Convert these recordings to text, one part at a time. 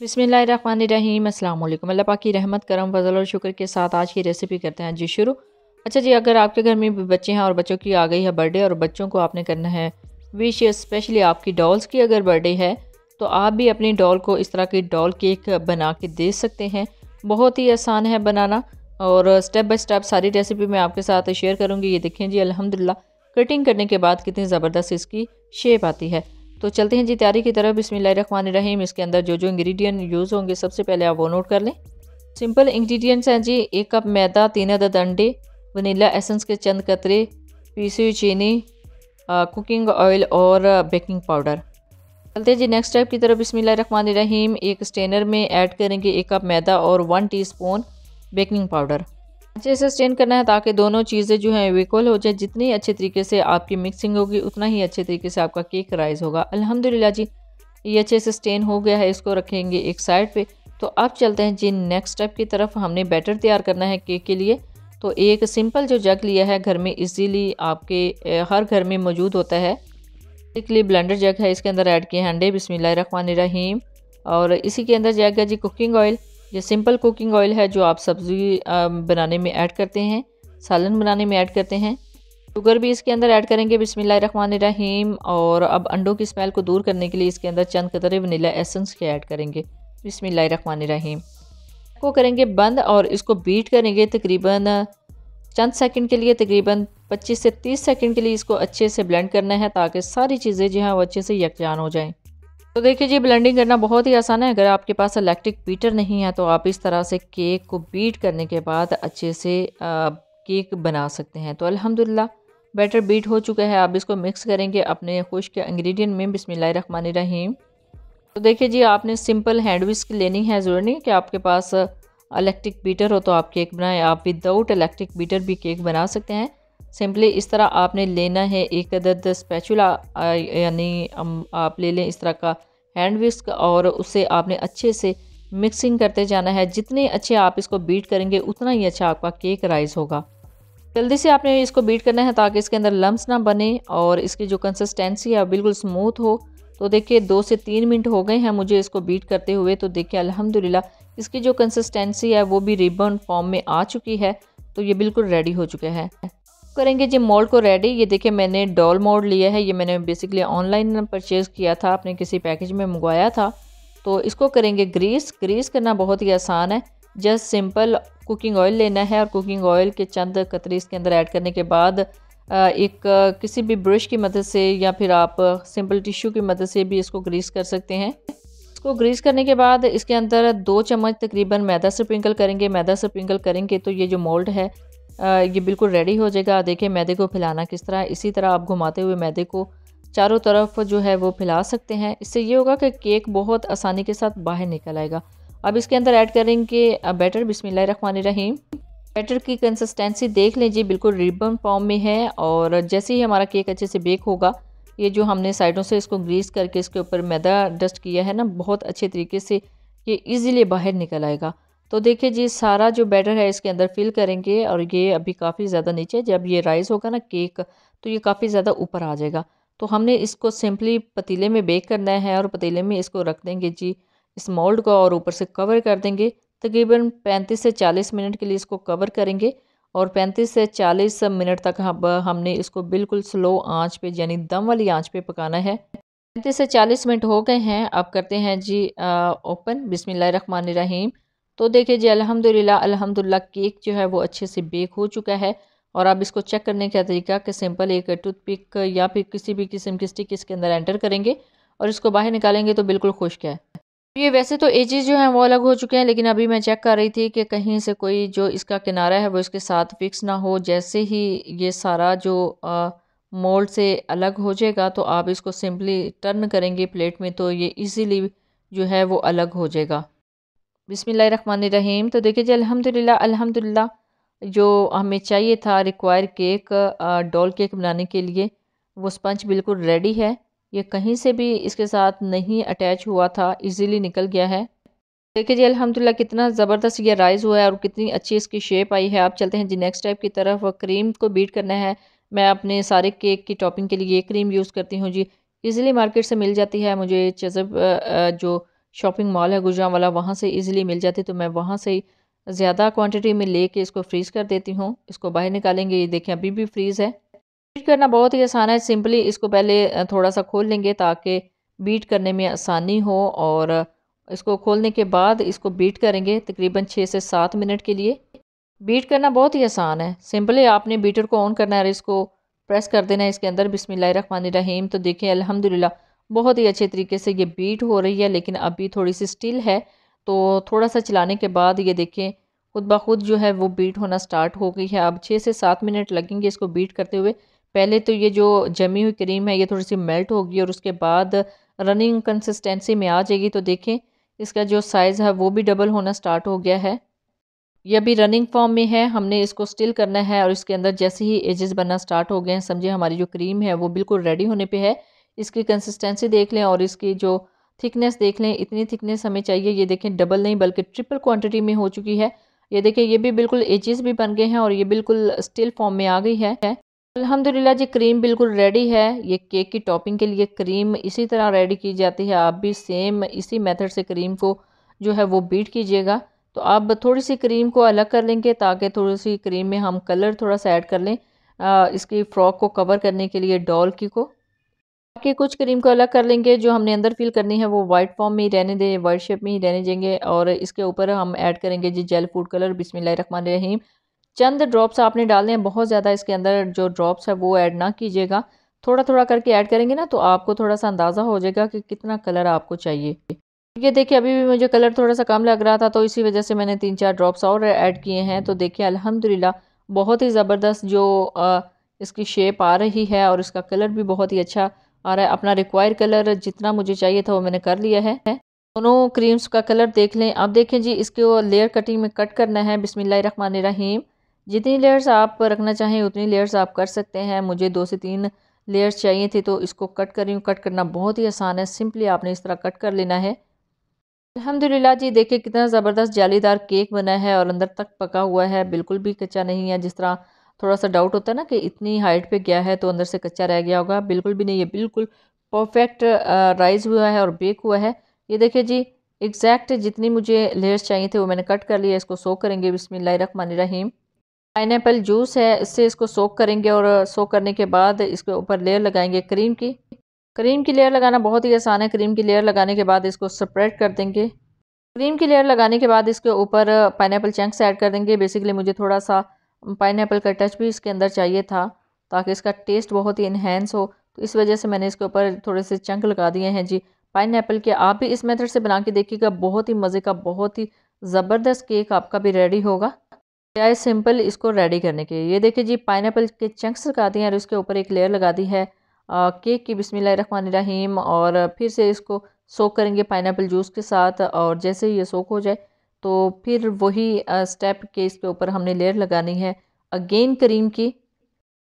बिस्मिल्लाहिर्रहमानिर्रहीम अस्सलाम वालेकुम। अल्लाह पाक की रहमत करम फजल और शुक्र के साथ आज की रेसिपी करते हैं जी शुरू। अच्छा जी, अगर आपके घर में भी बच्चे हैं और बच्चों की आ गई है बर्थडे और बच्चों को आपने करना है विश, स्पेशली आपकी डॉल्स की अगर बर्थडे है तो आप भी अपनी डॉल को इस तरह की डॉल केक बना के दे सकते हैं। बहुत ही आसान है बनाना और स्टेप बाय स्टेप सारी रेसिपी मैं आपके साथ शेयर करूँगी। ये देखें जी, अल्हम्दुलिल्लाह कटिंग करने के बाद कितनी ज़बरदस्त इसकी शेप आती है। तो चलते हैं जी तैयारी की तरफ। बिस्मिल्लाहिर्रहमानिर्रहीम। इसके अंदर जो जो इंग्रेडिएंट यूज़ होंगे सबसे पहले आप वो नोट कर लें। सिंपल इंग्रेडिएंट्स हैं जी, 1 कप मैदा, 3 अदद अंडे, वनीला एसेंस के चंद कतरे, पीसी हुई चीनी, कुकिंग ऑयल और बेकिंग पाउडर। चलते हैं जी नेक्स्ट स्टेप की तरफ। बिस्मिल्लाहिर्रहमानिर्रहीम। एक स्टेनर में ऐड करेंगे 1 कप मैदा और 1 टीस्पून बेकिंग पाउडर। अच्छे से स्टेन करना है ताकि दोनों चीज़ें जो हैं इक्वल हो जाए। जितनी अच्छे तरीके से आपकी मिक्सिंग होगी उतना ही अच्छे तरीके से आपका केक राइज होगा। अल्हम्दुलिल्लाह जी, ये अच्छे से स्टेन हो गया है, इसको रखेंगे एक साइड पे। तो अब चलते हैं जी नेक्स्ट स्टेप की तरफ। हमने बैटर तैयार करना है केक के लिए। तो एक सिंपल जो जग लिया है, घर में इजीली आपके हर घर में मौजूद होता है, बेसिकली ब्लेंडर जग है। इसके अंदर ऐड किए हैं अंडे। बिस्मिल्लाहिर्रहमानिर्रहीम। और इसी के अंदर जाएगा जी कुकिंग ऑयल। ये सिंपल कुकिंग ऑयल है जो आप सब्ज़ी बनाने में ऐड करते हैं, सालन बनाने में ऐड करते हैं। शुगर भी इसके अंदर ऐड करेंगे। बिस्मिल्लाहिर्रहमानिर्रहीम। और अब अंडों की स्मेल को दूर करने के लिए इसके अंदर चंद कतरे वनीला एसेंस के ऐड करेंगे। बिस्मिल्लाहिर्रहमानिर्रहीम को करेंगे बंद और इसको बीट करेंगे तकरीबन चंद सेकंड के लिए, तकरीबन 25 से 30 सेकंड के लिए इसको अच्छे से ब्लेंड करना है ताकि सारी चीज़ें जो हैं वो अच्छे से यकजान हो जाएं। तो देखिए जी, ब्लेंडिंग करना बहुत ही आसान है। अगर आपके पास इलेक्ट्रिक बीटर नहीं है तो आप इस तरह से केक को बीट करने के बाद अच्छे से केक बना सकते हैं। तो अल्हम्दुलिल्लाह बैटर बीट हो चुका है। आप इसको मिक्स करेंगे अपने खुश्क इंग्रेडिएंट में। बिस्मिल्लाहिर्रहमानिर्रहीम। तो देखिए जी, आपने सिंपल हैंड विस्क लेनी है। ज़रूरी नहीं कि आपके पास इलेक्ट्रिक बीटर हो तो आप केक बनाएं, आप विदाउट इलेक्ट्रिक बीटर भी केक बना सकते हैं। सिंपली इस तरह आपने लेना है एक अदद स्पैचुला, यानी आप ले लें इस तरह का हैंड विस्क और उससे आपने अच्छे से मिक्सिंग करते जाना है। जितने अच्छे आप इसको बीट करेंगे उतना ही अच्छा आपका केक राइज होगा। जल्दी से आपने इसको बीट करना है ताकि इसके अंदर लम्स ना बने और इसकी जो कंसिस्टेंसी है बिल्कुल स्मूथ हो। तो देखिए 2 से 3 मिनट हो गए हैं मुझे इसको बीट करते हुए। तो देखिए अल्हम्दुलिल्लाह इसकी जो कंसिस्टेंसी है वो भी रिबन फॉर्म में आ चुकी है। तो ये बिल्कुल रेडी हो चुका है। करेंगे जी मोल्ड को रेडी। ये देखिए मैंने डॉल मोल्ड लिया है। ये मैंने बेसिकली ऑनलाइन परचेज़ किया था, अपने किसी पैकेज में मंगवाया था। तो इसको करेंगे ग्रीस। ग्रीस करना बहुत ही आसान है। जस्ट सिंपल कुकिंग ऑयल लेना है और कुकिंग ऑयल के चंद कतरे इसके अंदर ऐड करने के बाद किसी भी ब्रश की मदद से या फिर आप सिंपल टिश्यू की मदद से भी इसको ग्रीस कर सकते हैं। इसको ग्रीस करने के बाद इसके अंदर 2 चम्मच तकरीबन मैदा स्प्रिंकल करेंगे। मैदा स्प्रिंकल करेंगे तो ये जो मोल्ड है ये बिल्कुल रेडी हो जाएगा। देखिए मैदे को फैलाना किस तरह, इसी तरह आप घुमाते हुए मैदे को चारों तरफ जो है वो फैला सकते हैं। इससे ये होगा कि केक बहुत आसानी के साथ बाहर निकल आएगा। अब इसके अंदर ऐड करेंगे बैटर। बिस्मिल्लाहिर्रहमानिर्रहीम। बैटर की कंसिस्टेंसी देख लीजिए, बिल्कुल रिबन फॉर्म में है। और जैसे ही हमारा केक अच्छे से बेक होगा, ये जो हमने साइडों से इसको ग्रीस करके इसके ऊपर मैदा डस्ट किया है ना, बहुत अच्छे तरीके से ये इजीली बाहर निकल आएगा। तो देखिए जी, सारा जो बैटर है इसके अंदर फिल करेंगे और ये अभी काफ़ी ज़्यादा नीचे, जब ये राइस होगा ना केक तो ये काफ़ी ज़्यादा ऊपर आ जाएगा। तो हमने इसको सिंपली पतीले में बेक करना है और पतीले में इसको रख देंगे जी इस मोल्ड को और ऊपर से कवर कर देंगे। तकरीबन 35 से 40 मिनट के लिए इसको कवर करेंगे और 35 से 40 मिनट तक हमने इसको बिल्कुल स्लो आंच पे यानी दम वाली आंच पे पकाना है। 35 से 40 मिनट हो गए हैं। अब करते हैं जी ओपन। बिस्मिल्लाहिर्रहमानिर्रहीम। तो देखिए जी, अल्हम्दुलिल्लाह अल्हम्दुलिल्लाह केक जो है वो अच्छे से बेक हो चुका है। और अब इसको चेक करने का तरीका कि सिंपल एक टूथपिक या फिर किसी भी किस्म की स्टिक इसके अंदर एंटर करेंगे और इसको बाहर निकालेंगे तो बिल्कुल खुश्क है। ये वैसे तो एजेस जो हैं वो अलग हो चुके हैं, लेकिन अभी मैं चेक कर रही थी कि कहीं से कोई जो इसका किनारा है वो इसके साथ फिक्स ना हो। जैसे ही ये सारा जो मोल्ड से अलग हो जाएगा तो आप इसको सिंपली टर्न करेंगे प्लेट में तो ये इजीली जो है वो अलग हो जाएगा। बिस्मिल्लाहिर्रहमानिर्रहीम। तो देखिए जी, अल्हम्दुलिल्लाह अल्हम्दुलिल्लाह जो हमें चाहिए था रिक्वायर केक डॉल केक बनाने के लिए, वो स्पंज बिल्कुल रेडी है। ये कहीं से भी इसके साथ नहीं अटैच हुआ था, इजीली निकल गया है। देखिए जी, अल्हम्दुलिल्लाह कितना ज़बरदस्त ये राइज़ हुआ है और कितनी अच्छी इसकी शेप आई है। आप चलते हैं जी नेक्स्ट स्टेप की तरफ। क्रीम को बीट करना है। मैं अपने सारे केक की टॉपिंग के लिए ये क्रीम यूज़ करती हूँ जी। इजीली मार्केट से मिल जाती है। मुझे चज़ब जो शॉपिंग मॉल है गुजरांवाला, वहाँ से इजीली मिल जाती है, तो मैं वहाँ से ही ज़्यादा क्वांटिटी में लेके इसको फ्रीज़ कर देती हूँ। इसको बाहर निकालेंगे, ये देखें अभी भी फ्रीज़ है। बीट करना बहुत ही आसान है, सिंपली इसको पहले थोड़ा सा खोल लेंगे ताकि बीट करने में आसानी हो, और इसको खोलने के बाद इसको बीट करेंगे तकरीबन 6 से 7 मिनट के लिए। बीट करना बहुत ही आसान है, सिंपली आपने बीटर को ऑन करना है और इसको प्रेस कर देना है इसके अंदर। बिस्मिल्लाहिर्रहमानिर्रहीम। तो देखिए अल्हम्दुलिल्लाह बहुत ही अच्छे तरीके से ये बीट हो रही है, लेकिन अभी थोड़ी सी स्टिल है, तो थोड़ा सा चलाने के बाद ये देखें खुद ब खुद जो है वो बीट होना स्टार्ट हो गई है। अब 6 से 7 मिनट लगेंगे इसको बीट करते हुए। पहले तो ये जो जमी हुई क्रीम है ये थोड़ी सी मेल्ट होगी और उसके बाद रनिंग कंसिस्टेंसी में आ जाएगी। तो देखें इसका जो साइज़ है वो भी डबल होना स्टार्ट हो गया है। ये अभी रनिंग फॉर्म में है, हमने इसको स्टिल करना है और इसके अंदर जैसे ही एजेस बनना स्टार्ट हो गए हैं, समझे हमारी जो क्रीम है वो बिल्कुल रेडी होने पे है। इसकी कंसिस्टेंसी देख लें और इसकी जो थिकनेस देख लें, इतनी थिकनेस हमें चाहिए। ये देखें डबल नहीं बल्कि ट्रिपल क्वांटिटी में हो चुकी है। ये देखें ये भी बिल्कुल एजेस भी बन गए हैं और ये बिल्कुल स्टिल फॉर्म में आ गई है। अल्हम्दुलिल्लाह जी क्रीम बिल्कुल रेडी है। ये केक की टॉपिंग के लिए क्रीम इसी तरह रेडी की जाती है, आप भी सेम इसी मेथड से क्रीम को जो है वो बीट कीजिएगा। तो अब थोड़ी सी क्रीम को अलग कर लेंगे ताकि थोड़ी सी क्रीम में हम कलर थोड़ा सा ऐड कर लें इसकी फ्रॉक को कवर करने के लिए, डॉल की को। बाकी कुछ क्रीम को अलग कर लेंगे, जो हमने अंदर फिल करनी है वो वाइट फॉर्म में ही रहने दें, वाइट शेप में ही रहने देंगे, और इसके ऊपर हम ऐड करेंगे जी जेल फूड कलर। बिस्मिल्लाहिर्रहमानिर्रहीम। चंद ड्रॉप्स आपने डालने हैं, बहुत ज़्यादा इसके अंदर जो ड्रॉप्स है वो ऐड ना कीजिएगा, थोड़ा थोड़ा करके ऐड करेंगे ना तो आपको थोड़ा सा अंदाज़ा हो जाएगा कि कितना कलर आपको चाहिए। ये देखिए अभी भी मुझे कलर थोड़ा सा कम लग रहा था, तो इसी वजह से मैंने 3-4 ड्रॉप्स और ऐड किए हैं। तो देखिए अल्हम्दुलिल्लाह बहुत ही ज़बरदस्त जो इसकी शेप आ रही है और इसका कलर भी बहुत ही अच्छा आ रहा है। अपना रिक्वायर कलर जितना मुझे चाहिए था वो मैंने कर लिया है। दोनों क्रीम्स का कलर देख लें। अब देखें जी इसको लेयर कटिंग में कट करना है। बिस्मिल्लाहिर्रहमानिर्रहीम। जितनी लेयर्स आप रखना चाहें उतनी लेयर्स आप कर सकते हैं। मुझे 2 से 3 लेयर्स चाहिए थी तो इसको कट कर रही हूँ। कट करना बहुत ही आसान है, सिंपली आपने इस तरह कट कर लेना है। अल्हम्दुलिल्लाह जी देखिए कितना ज़बरदस्त जालीदार केक बना है और अंदर तक पका हुआ है, बिल्कुल भी कच्चा नहीं है। जिस तरह थोड़ा सा डाउट होता है ना कि इतनी हाइट पे गया है तो अंदर से कच्चा रह गया होगा, बिल्कुल भी नहीं है, बिल्कुल परफेक्ट राइज हुआ है और बेक हुआ है। ये देखिए जी एग्जैक्ट जितनी मुझे लेयर्स चाहिए थे वो मैंने कट कर लिया। इसको सोक करेंगे बिस्मिल्लाहिर्रहमानिर्रहीम। पाइनएप्पल जूस है, इससे इसको सोक करेंगे और सोक करने के बाद इसके ऊपर लेयर लगाएंगे क्रीम की। क्रीम की लेयर लगाना बहुत ही आसान है। क्रीम की लेयर लगाने के बाद इसको स्प्रेड कर देंगे। क्रीम की लेयर लगाने के बाद इसके ऊपर पाइनएप्पल चंक्स ऐड कर देंगे। बेसिकली मुझे थोड़ा सा पाइनएप्पल का टच भी इसके अंदर चाहिए था ताकि इसका टेस्ट बहुत ही इन्हेंस हो, तो इस वजह से मैंने इसके ऊपर थोड़े से चंक लगा दिए हैं जी पाइनएप्पल के। आप भी इस मेथड से बना के देखिएगा, बहुत ही मज़े का, बहुत ही ज़बरदस्त केक आपका भी रेडी होगा। क्या है सिंपल इसको रेडी करने के। ये देखिए जी पाइनएप्पल के चंक्स लगा दिए हैं और इसके ऊपर एक लेयर लगा दी है केक की। बिस्मिल्लाहिर्रहमानिर्रहीम। और फिर से इसको सोक करेंगे पाइनएप्पल जूस के साथ, और जैसे ही ये सोक हो जाए तो फिर वही स्टेप के इसके ऊपर हमने लेयर लगानी है अगेन क्रीम की।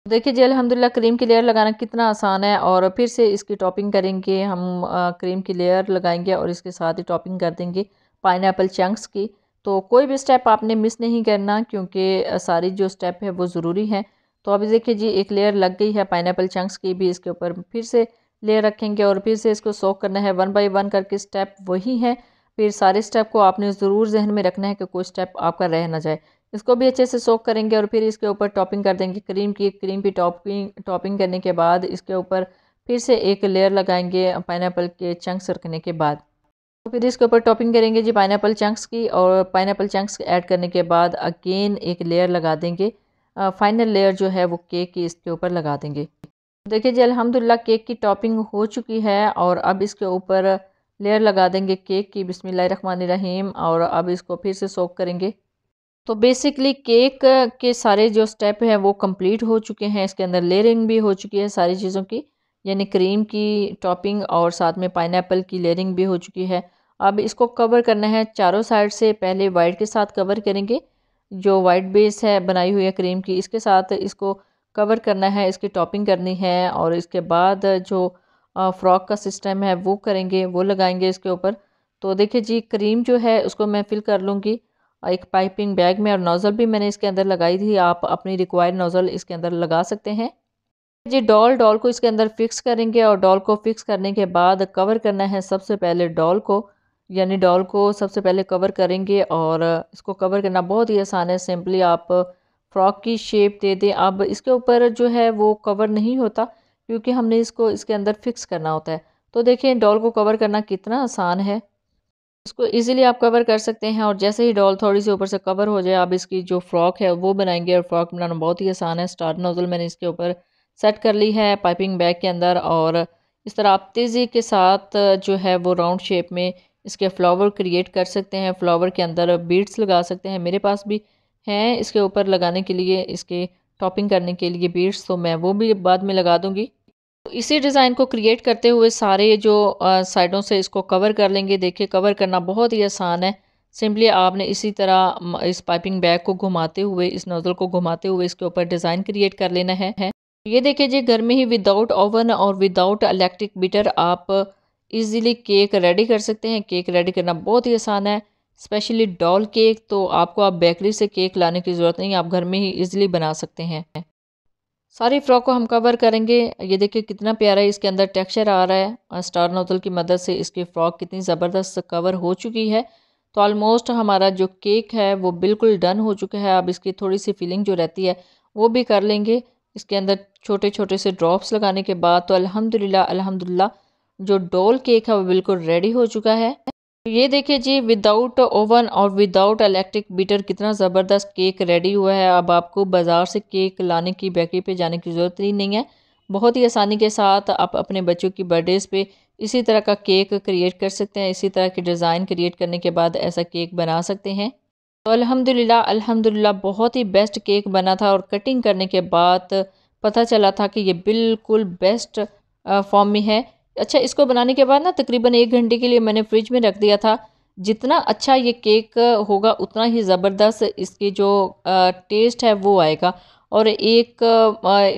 देखिए जी अल्हम्दुलिल्लाह क्रीम की लेयर लगाना कितना आसान है। और फिर से इसकी टॉपिंग करेंगे हम, क्रीम की लेयर लगाएंगे और इसके साथ ही टॉपिंग कर देंगे पाइनएप्पल चंक्स की। तो कोई भी स्टेप आपने मिस नहीं करना क्योंकि सारी जो स्टेप है वो ज़रूरी है। तो अभी देखिए जी एक लेयर लग गई है पाइनएप्पल चंक्स की भी, इसके ऊपर फिर से लेयर रखेंगे और फिर से इसको सोक करना है 1 बाय 1 करके। स्टेप वही है, फिर सारे स्टेप को आपने ज़रूर जहन में रखना है कि कोई स्टेप आपका रह ना जाए। इसको भी अच्छे से सोक करेंगे और फिर इसके ऊपर टॉपिंग कर देंगे क्रीम की। क्रीम की टॉपिंग करने के बाद इसके ऊपर फिर से एक लेयर लगाएंगे पाइनएप्पल के चंक्स रखने के बाद। तो फिर इसके ऊपर टॉपिंग करेंगे जी पाइनएप्पल चंक्स की, और पाइनएप्पल चंक्स ऐड करने के बाद अगेन एक लेयर लगा देंगे। फाइनल लेयर जो है वो केक की इसके ऊपर लगा देंगे। देखिए जी अल्हम्दुलिल्लाह केक की टॉपिंग हो चुकी है और अब इसके ऊपर लेयर लगा देंगे केक की। बिस्मिल्लाहिर्रहमानिर्रहीम। और अब इसको फिर से सोक करेंगे। तो बेसिकली केक के सारे जो स्टेप हैं वो कंप्लीट हो चुके हैं। इसके अंदर लेयरिंग भी हो चुकी है सारी चीज़ों की, यानी क्रीम की टॉपिंग और साथ में पाइनएप्पल की लेयरिंग भी हो चुकी है। अब इसको कवर करना है चारों साइड से। पहले वाइट के साथ कवर करेंगे, जो वाइट बेस है बनाई हुई है क्रीम की, इसके साथ इसको कवर करना है, इसकी टॉपिंग करनी है। और इसके बाद जो फ्रॉक का सिस्टम है वो करेंगे, वो लगाएंगे इसके ऊपर। तो देखिए जी क्रीम जो है उसको मैं फिल कर लूँगी एक पाइपिंग बैग में, और नोज़ल भी मैंने इसके अंदर लगाई थी। आप अपनी रिक्वायर्ड नोज़ल इसके अंदर लगा सकते हैं जी। डॉल को इसके अंदर फिक्स करेंगे और डॉल को फिक्स करने के बाद कवर करना है सबसे पहले डॉल को। यानी डॉल को सबसे पहले कवर करेंगे और इसको कवर करना बहुत ही आसान है। सिंपली आप फ्रॉक की शेप दे दें। अब इसके ऊपर जो है वो कवर नहीं होता क्योंकि हमने इसको इसके अंदर फिक्स करना होता है। तो देखिए डॉल को कवर करना कितना आसान है। इसको इजीली आप कवर कर सकते हैं और जैसे ही डॉल थोड़ी सी ऊपर से कवर हो जाए आप इसकी जो फ्रॉक है वो बनाएंगे। और फ्रॉक बनाना बहुत ही आसान है। स्टार नोजल मैंने इसके ऊपर सेट कर ली है पाइपिंग बैग के अंदर और इस तरह आप तेज़ी के साथ जो है वो राउंड शेप में इसके फ्लावर क्रिएट कर सकते हैं। फ्लावर के अंदर बीड्स लगा सकते हैं। मेरे पास भी हैं इसके ऊपर लगाने के लिए, इसके टॉपिंग करने के लिए बीड्स, तो मैं वो भी बाद में लगा दूँगी। तो इसी डिज़ाइन को क्रिएट करते हुए सारे जो साइडों से इसको कवर कर लेंगे। देखिए कवर करना बहुत ही आसान है। सिंपली आपने इसी तरह इस पाइपिंग बैग को घुमाते हुए, इस नोज़ल को घुमाते हुए इसके ऊपर डिज़ाइन क्रिएट कर लेना है। ये देखिए जी, घर में ही विदाउट ओवन और विदाउट इलेक्ट्रिक बीटर आप इजीली केक रेडी कर सकते हैं। केक रेडी करना बहुत ही आसान है, स्पेशली डॉल केक। तो आपको आप बेकरी से केक लाने की ज़रूरत नहीं, आप घर में ही इजीली बना सकते हैं। सारी फ्रॉक को हम कवर करेंगे। ये देखिए कितना प्यारा इसके अंदर टेक्सचर आ रहा है। स्टार नोजल की मदद से इसकी फ़्रॉक कितनी ज़बरदस्त कवर हो चुकी है। तो ऑलमोस्ट हमारा जो केक है वो बिल्कुल डन हो चुका है। अब इसकी थोड़ी सी फिलिंग जो रहती है वो भी कर लेंगे। इसके अंदर छोटे छोटे से ड्रॉप्स लगाने के बाद तो अल्हम्दुलिल्लाह अल्हम्दुलिल्लाह जो डोल केक है वो बिल्कुल रेडी हो चुका है। ये देखिए जी, विदाउट ओवन और विदाउट इलेक्ट्रिक बीटर कितना ज़बरदस्त केक रेडी हुआ है। अब आपको बाज़ार से केक लाने की, बेकरी पे जाने की ज़रूरत ही नहीं है। बहुत ही आसानी के साथ आप अपने बच्चों की बर्थडेज़ पे इसी तरह का केक क्रिएट कर सकते हैं। इसी तरह की डिज़ाइन क्रिएट करने के बाद ऐसा केक बना सकते हैं। तो अल्हम्दुलिल्लाह अल्हम्दुलिल्लाह बहुत ही बेस्ट केक बना था और कटिंग करने के बाद पता चला था कि ये बिल्कुल बेस्ट फॉर्म में है। अच्छा, इसको बनाने के बाद ना तकरीबन 1 घंटे के लिए मैंने फ्रिज में रख दिया था। जितना अच्छा ये केक होगा उतना ही ज़बरदस्त इसकी जो टेस्ट है वो आएगा। और एक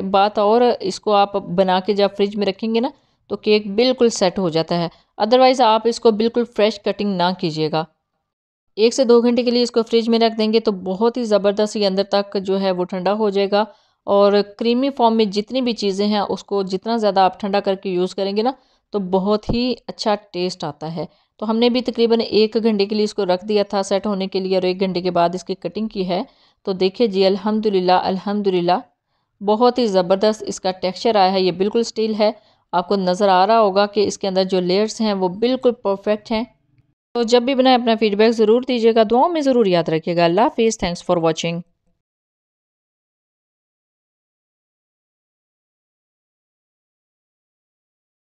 बात और, इसको आप बना के जब फ्रिज में रखेंगे ना तो केक बिल्कुल सेट हो जाता है। अदरवाइज़ आप इसको बिल्कुल फ्रेश कटिंग ना कीजिएगा। 1 से 2 घंटे के लिए इसको फ्रिज में रख देंगे तो बहुत ही ज़बरदस्त ये अंदर तक जो है वो ठंडा हो जाएगा। और क्रीमी फॉर्म में जितनी भी चीज़ें हैं उसको जितना ज़्यादा आप ठंडा करके यूज़ करेंगे ना तो बहुत ही अच्छा टेस्ट आता है। तो हमने भी तकरीबन 1 घंटे के लिए इसको रख दिया था सेट होने के लिए और 1 घंटे के बाद इसकी कटिंग की है। तो देखिए जी, अल्हम्दुलिल्लाह अल्हम्दुलिल्लाह बहुत ही ज़बरदस्त इसका टेक्सचर आया है। ये बिल्कुल स्टील है। आपको नज़र आ रहा होगा कि इसके अंदर जो लेयर्स हैं वो बिल्कुल परफेक्ट हैं। तो जब भी बनाए अपना फीडबैक ज़रूर दीजिएगा, दुआओं में ज़रूर याद रखिएगा। अल्लाह हाफ़िज़, थैंक्स फॉर वॉचिंग।